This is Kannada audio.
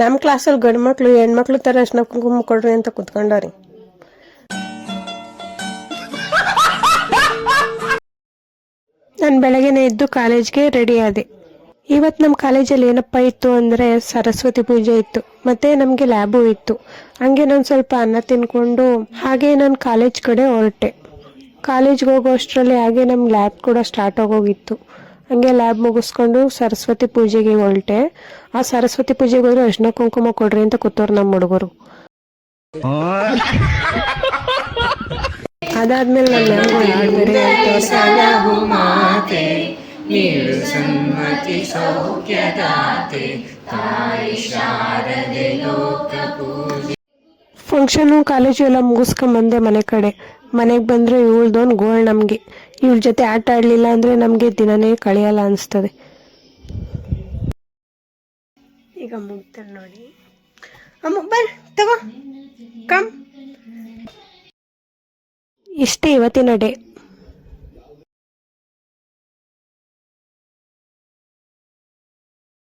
ನಮ್ಮ ಕ್ಲಾಸಲ್ಲಿ ಗಂಡು ಮಕ್ಕಳು ಹೆಣ್ಮಕ್ಳು ಥರ ಅರ್ಶಿನ ಕುಂಕುಮ ಕೊಡ್ರಿ ಅಂತ ಕುತ್ಕೊಂಡವ್ರಿ. ನಾನು ಬೆಳಗ್ಗೆನೇ ಎದ್ದು ಕಾಲೇಜ್ಗೆ ರೆಡಿ ಆದೆ. ಇವತ್ತು ನಮ್ಮ ಕಾಲೇಜಲ್ಲಿ ಏನಪ್ಪ ಇತ್ತು ಅಂದರೆ ಸರಸ್ವತಿ ಪೂಜೆ ಇತ್ತು, ಮತ್ತು ನಮಗೆ ಲ್ಯಾಬು ಇತ್ತು. ಹಂಗೆ ನಾನು ಸ್ವಲ್ಪ ಅನ್ನ ತಿನ್ಕೊಂಡು ಹಾಗೆ ನಾನು ಕಾಲೇಜ್ ಕಡೆ ಹೊರಟೆ. ಕಾಲೇಜ್ಗೆ ಹೋಗೋ ಅಷ್ಟರಲ್ಲಿ ಹಾಗೆ ನಮ್ಮ ಲ್ಯಾಬ್ ಕೂಡ ಸ್ಟಾರ್ಟ್ ಆಗೋಗಿತ್ತು. ಹಂಗೆ ಲ್ಯಾಬ್ ಮುಗಿಸ್ಕೊಂಡು ಸರಸ್ವತಿ ಪೂಜೆಗೆ ಹೊರಟೆ. ಆ ಸರಸ್ವತಿ ಪೂಜೆಗೆ ಹೋದ್ರೆ ಅರ್ಶಿನ ಕುಂಕುಮ ಕೊಡ್ರಿ ಅಂತ ಕೂತವ್ರು ನಮ್ಮ ಹುಡುಗರು. ಅದಾದ್ಮೇಲೆ ನನ್ನ ಮ್ಯಾಮ್ಗಳು ಹಾಡು ಬೇರೆ ಹೇಳ್ತವ್ರೆ. ನೀಡು ಸನ್ಮತಿ ಸೌಖ್ಯದಾತೆ ತಾಯಿ ಶಾರದೆ ಲೋಕ ಪೂಜೆ. ಫಂಕ್ಷನು ಕಾಲೇಜು ಎಲ್ಲ ಮುಗಿಸ್ಕೊಂಬಂದೆ ಮನೆ ಕಡೆ. ಮನೆಗೆ ಬಂದರೆ ಇವಳ್ದೊಂದು ಗೋಳ್ ನಮಗೆ. ಇವಳ ಜೊತೆ ಆಟ ಆಡಲಿಲ್ಲ ಅಂದರೆ ನಮಗೆ ದಿನನೇ ಕಳೆಯಲ್ಲ ಅನಿಸ್ತದೆ. ಈಗ ಮುಗ್ತಾರೆ ನೋಡಿ. ಅಮ್ಮ ಬರ್ ತಗೋ ಕಮ್. ಇಷ್ಟೇ ಇವತ್ತಿನ ಡೇ.